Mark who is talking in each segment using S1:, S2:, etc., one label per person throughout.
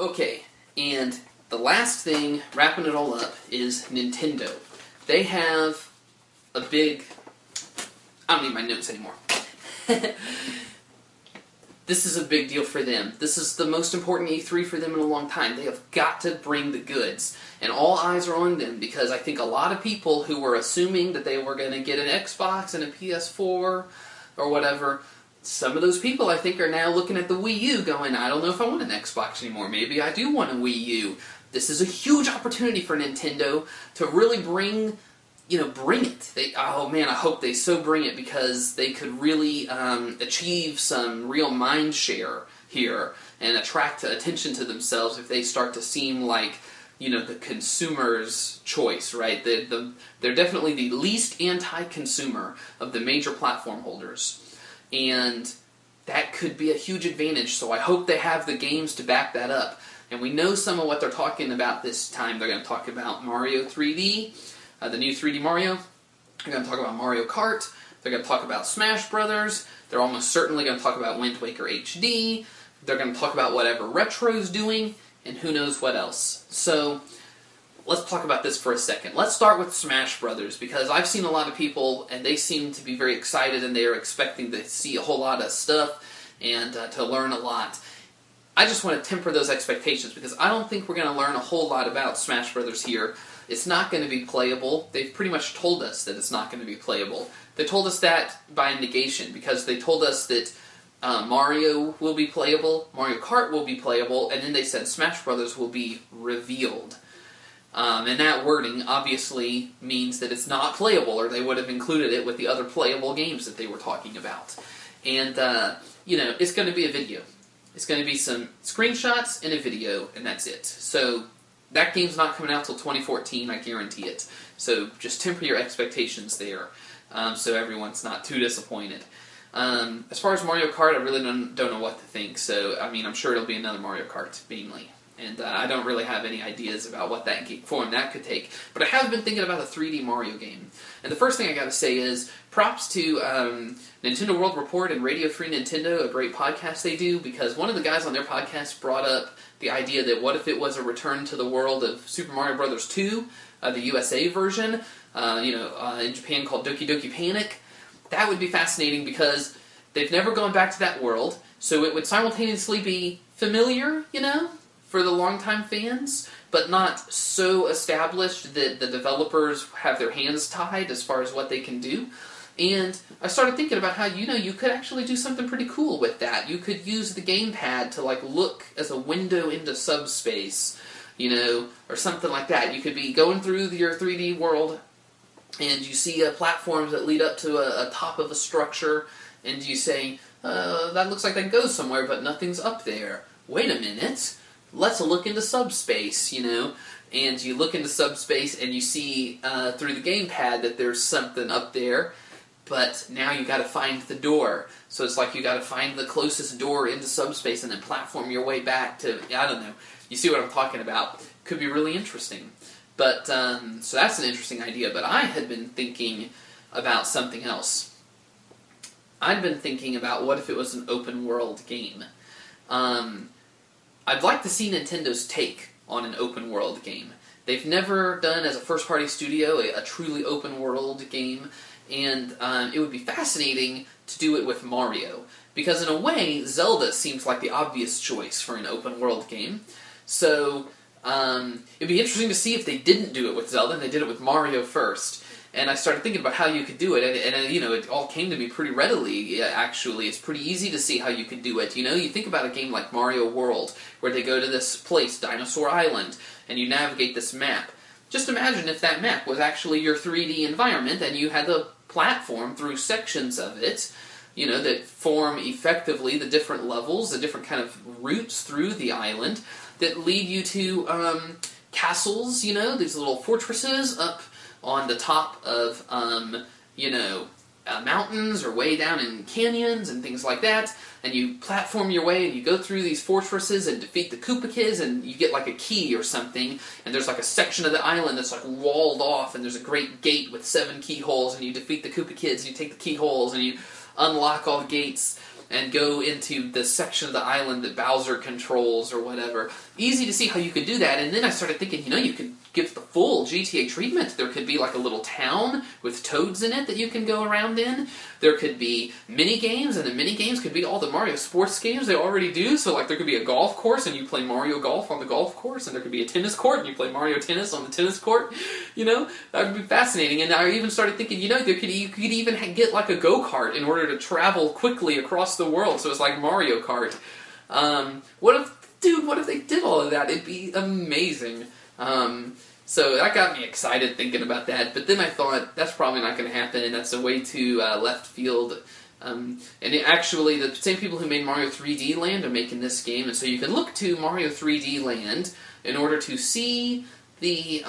S1: Okay, and the last thing, wrapping it all up, is Nintendo. They have a big... I don't need my notes anymore. This is a big deal for them. This is the most important E3 for them in a long time. They have got to bring the goods. And all eyes are on them because I think a lot of people who were assuming that they were going to get an Xbox and a PS4 or whatever, some of those people I think are now looking at the Wii U going, I don't know if I want an Xbox anymore. Maybe I do want a Wii U. This is a huge opportunity for Nintendo to really bring it. Oh man, I hope they so bring it because they could really achieve some real mind share here and attract attention to themselves if they start to seem like, the consumer's choice, right? They're definitely the least anti-consumer of the major platform holders. And that could be a huge advantage, so I hope they have the games to back that up. And we know some of what they're talking about this time. They're going to talk about Mario 3D, the new 3D Mario. They're going to talk about Mario Kart. They're going to talk about Smash Brothers. They're almost certainly going to talk about Wind Waker HD. They're going to talk about whatever Retro's doing, and who knows what else. So, let's talk about this for a second. Let's start with Smash Brothers, because I've seen a lot of people, and they seem to be very excited, and they are expecting to see a whole lot of stuff, and to learn a lot. I just want to temper those expectations, because I don't think we're going to learn a whole lot about Smash Brothers here. It's not going to be playable. They've pretty much told us that it's not going to be playable. They told us that by negation, because they told us that Mario will be playable, Mario Kart will be playable, and then they said Smash Brothers will be revealed. And that wording obviously means that it's not playable, or they would have included it with the other playable games that they were talking about. And, it's going to be a video. It's going to be some screenshots and a video, and that's it. So, that game's not coming out till 2014, I guarantee it. So, just temper your expectations there, so everyone's not too disappointed. As far as Mario Kart, I really don't know what to think, so, I'm sure it'll be another Mario Kart, mainly. And I don't really have any ideas about what that form that could take. But I have been thinking about a 3D Mario game. And the first thing I gotta say is, props to Nintendo World Report and Radio Free Nintendo, a great podcast they do, because one of the guys on their podcast brought up the idea that what if it was a return to the world of Super Mario Bros. 2, the USA version, in Japan called Doki Doki Panic. That would be fascinating because they've never gone back to that world, so it would simultaneously be familiar, for the longtime fans, but not so established that the developers have their hands tied as far as what they can do. And I started thinking about how, you could actually do something pretty cool with that. You could use the gamepad to, look as a window into subspace, or something like that. You could be going through your 3D world, and you see platforms that lead up to a top of a structure, and you say, that looks like that goes somewhere, but nothing's up there. Wait a minute. Let's look into subspace, and you look into subspace and you see through the gamepad that there's something up there, but now you got to find the door. So it's like you got to find the closest door into subspace and then platform your way back to, I don't know. You see what I'm talking about. Could be really interesting. But, so that's an interesting idea, but I had been thinking about something else. I'd been thinking about what if it was an open world game. I'd like to see Nintendo's take on an open world game. They've never done, as a first-party studio, a truly open world game, and it would be fascinating to do it with Mario. Because in a way, Zelda seems like the obvious choice for an open world game. So, it'd be interesting to see if they didn't do it with Zelda and they did it with Mario first. And I started thinking about how you could do it, and it all came to me pretty readily, actually. It's pretty easy to see how you could do it. You think about a game like Mario World, where they go to this place, Dinosaur Island, and you navigate this map. Just imagine if that map was actually your 3D environment, and you had the platform through sections of it, that form effectively the different levels, the different kind of routes through the island, that lead you to castles, these little fortresses up on the top of, mountains or way down in canyons and things like that, and you platform your way and you go through these fortresses and defeat the Koopa Kids, and you get a key or something, and there's a section of the island that's walled off, and there's a great gate with 7 keyholes, and you defeat the Koopa Kids, and you take the keyholes, and you unlock all the gates, and go into the section of the island that Bowser controls or whatever. Easy to see how you could do that, and then I started thinking, you could give the full GTA treatment. There could be like a little town with toads in it that you can go around in. There could be mini games, and the mini games could be all the Mario sports games they already do. So like there could be a golf course and you play Mario Golf on the golf course, and there could be a tennis court and you play Mario Tennis on the tennis court. That would be fascinating. And I even started thinking, you could even get like a go-kart in order to travel quickly across the world. So it's like Mario Kart. What if they did all of that? It'd be amazing. So that got me excited thinking about that, but then I thought, that's probably not going to happen, and that's a way too left field. Actually, the same people who made Mario 3D Land are making this game, and so you can look to Mario 3D Land in order to see the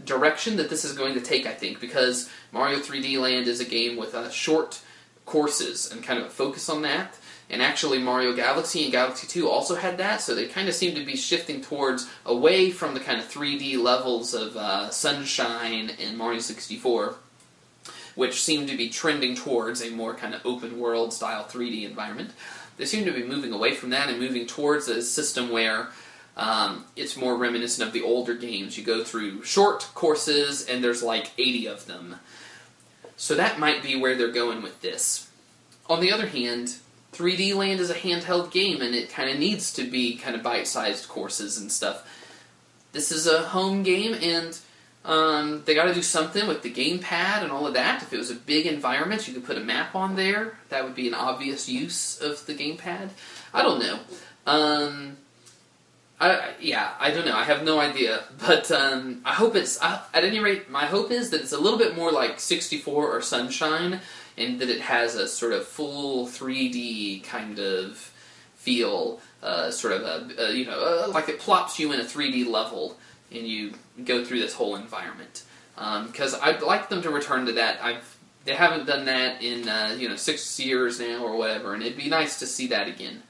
S1: direction that this is going to take, I think, because Mario 3D Land is a game with short courses and kind of a focus on that. And actually Mario Galaxy and Galaxy 2 also had that, so they kind of seem to be shifting towards away from the kind of 3D levels of Sunshine and Mario 64, which seem to be trending towards a more kind of open world style 3D environment. They seem to be moving away from that and moving towards a system where it's more reminiscent of the older games. You go through short courses and there's like 80 of them. So that might be where they're going with this. On the other hand, 3D Land is a handheld game, and it kind of needs to be kind of bite-sized courses and stuff. This is a home game, and they got to do something with the gamepad and all of that. If it was a big environment, you could put a map on there. That would be an obvious use of the gamepad. I don't know. I don't know. I have no idea. But I hope it's... at any rate, my hope is that it's a little bit more like 64 or Sunshine, and that it has a sort of full 3D kind of feel, like it plops you in a 3D level, and you go through this whole environment. Because I'd like them to return to that. They haven't done that in 6 years now or whatever, and it'd be nice to see that again.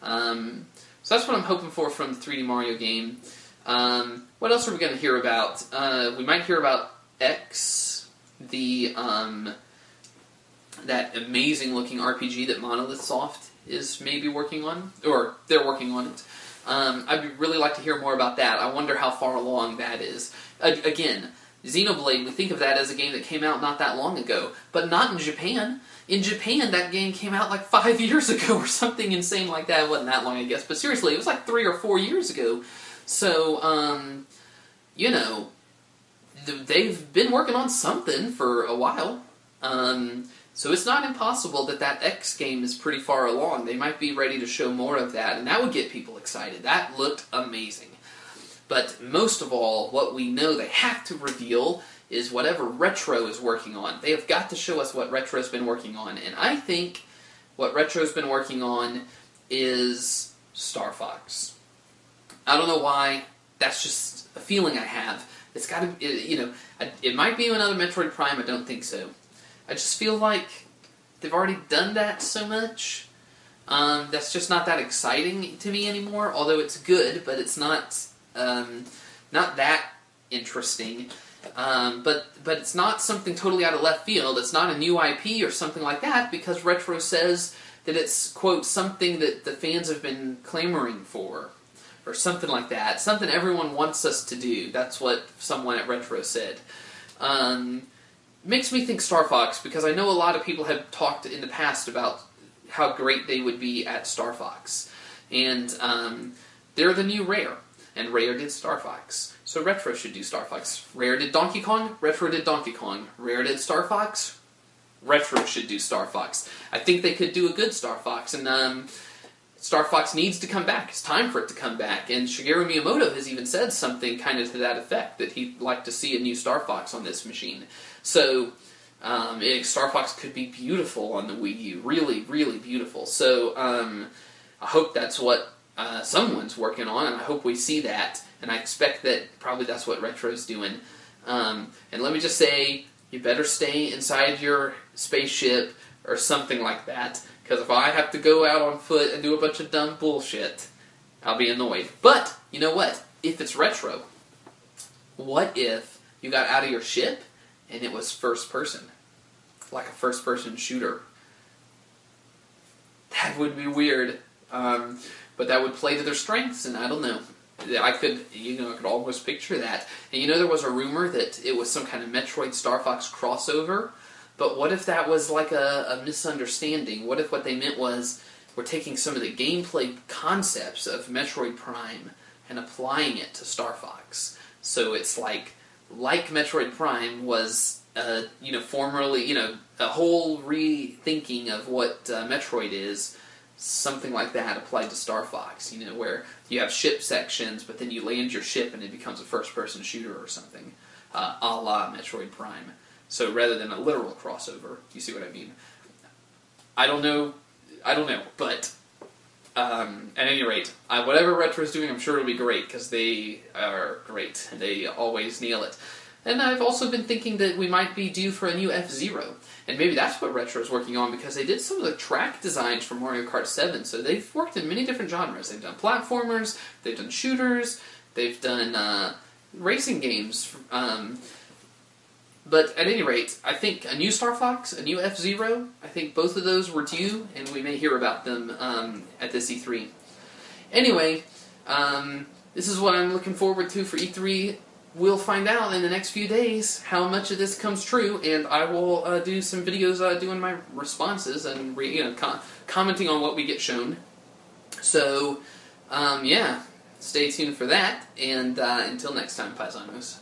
S1: So that's what I'm hoping for from the 3D Mario game. What else are we going to hear about? We might hear about X, that amazing-looking RPG that Monolith Soft is maybe working on, or they're working on it. I'd really like to hear more about that. I wonder how far along that is. Again, Xenoblade, we think of that as a game that came out not that long ago, but not in Japan. In Japan, that game came out like 5 years ago or something insane like that. It wasn't that long, I guess, but seriously, it was like 3 or 4 years ago. So, they've been working on something for a while. So it's not impossible that X game is pretty far along. They might be ready to show more of that, and that would get people excited. That looked amazing. But most of all, what we know they have to reveal is whatever Retro is working on. They have got to show us what Retro's been working on, and I think what Retro's been working on is Star Fox. I don't know why. That's just a feeling I have. It's got to, it might be another Metroid Prime. I don't think so. I just feel like they've already done that so much. That's just not that exciting to me anymore. Although it's good, but it's not that interesting. But it's not something totally out of left field. It's not a new IP or something like that, because Retro says that it's, quote, something that the fans have been clamoring for, or something like that. Something everyone wants us to do. That's what someone at Retro said. Makes me think Star Fox, because I know a lot of people have talked in the past about how great they would be at Star Fox. And they're the new Rare, and Rare did Star Fox. So Retro should do Star Fox. Rare did Donkey Kong, Retro did Donkey Kong. Rare did Star Fox, Retro should do Star Fox. I think they could do a good Star Fox, and Star Fox needs to come back. It's time for it to come back. And Shigeru Miyamoto has even said something kind of to that effect, that he'd like to see a new Star Fox on this machine. So, Star Fox could be beautiful on the Wii U. Really, really beautiful. So, I hope that's what someone's working on, and I hope we see that. And I expect that probably that's what Retro's doing. And let me just say, you better stay inside your spaceship or something like that. Because if I have to go out on foot and do a bunch of dumb bullshit, I'll be annoyed. But, you know what? If it's Retro, what if you got out of your ship and it was first person? Like a first person shooter. That would be weird. But that would play to their strengths, and I don't know. I could almost picture that. And there was a rumor that it was some kind of Metroid Star Fox crossover. But what if that was like a misunderstanding? What if what they meant was we're taking some of the gameplay concepts of Metroid Prime and applying it to Star Fox? So it's like Metroid Prime was, formerly, a whole rethinking of what Metroid is. Something like that applied to Star Fox, where you have ship sections, but then you land your ship and it becomes a first-person shooter or something, a la Metroid Prime. So rather than a literal crossover, you see what I mean? I don't know, but at any rate, whatever Retro's doing, I'm sure it'll be great, because they are great, and they always nail it. And I've also been thinking that we might be due for a new F-Zero. And maybe that's what Retro's working on, because they did some of the track designs for Mario Kart 7, so they've worked in many different genres. They've done platformers, they've done shooters, they've done racing games. But at any rate, I think a new Star Fox, a new F-Zero, I think both of those were due, and we may hear about them at this E3. Anyway, this is what I'm looking forward to for E3. We'll find out in the next few days how much of this comes true, and I will do some videos doing my responses and commenting on what we get shown. So, yeah, stay tuned for that, and until next time, Paisanos.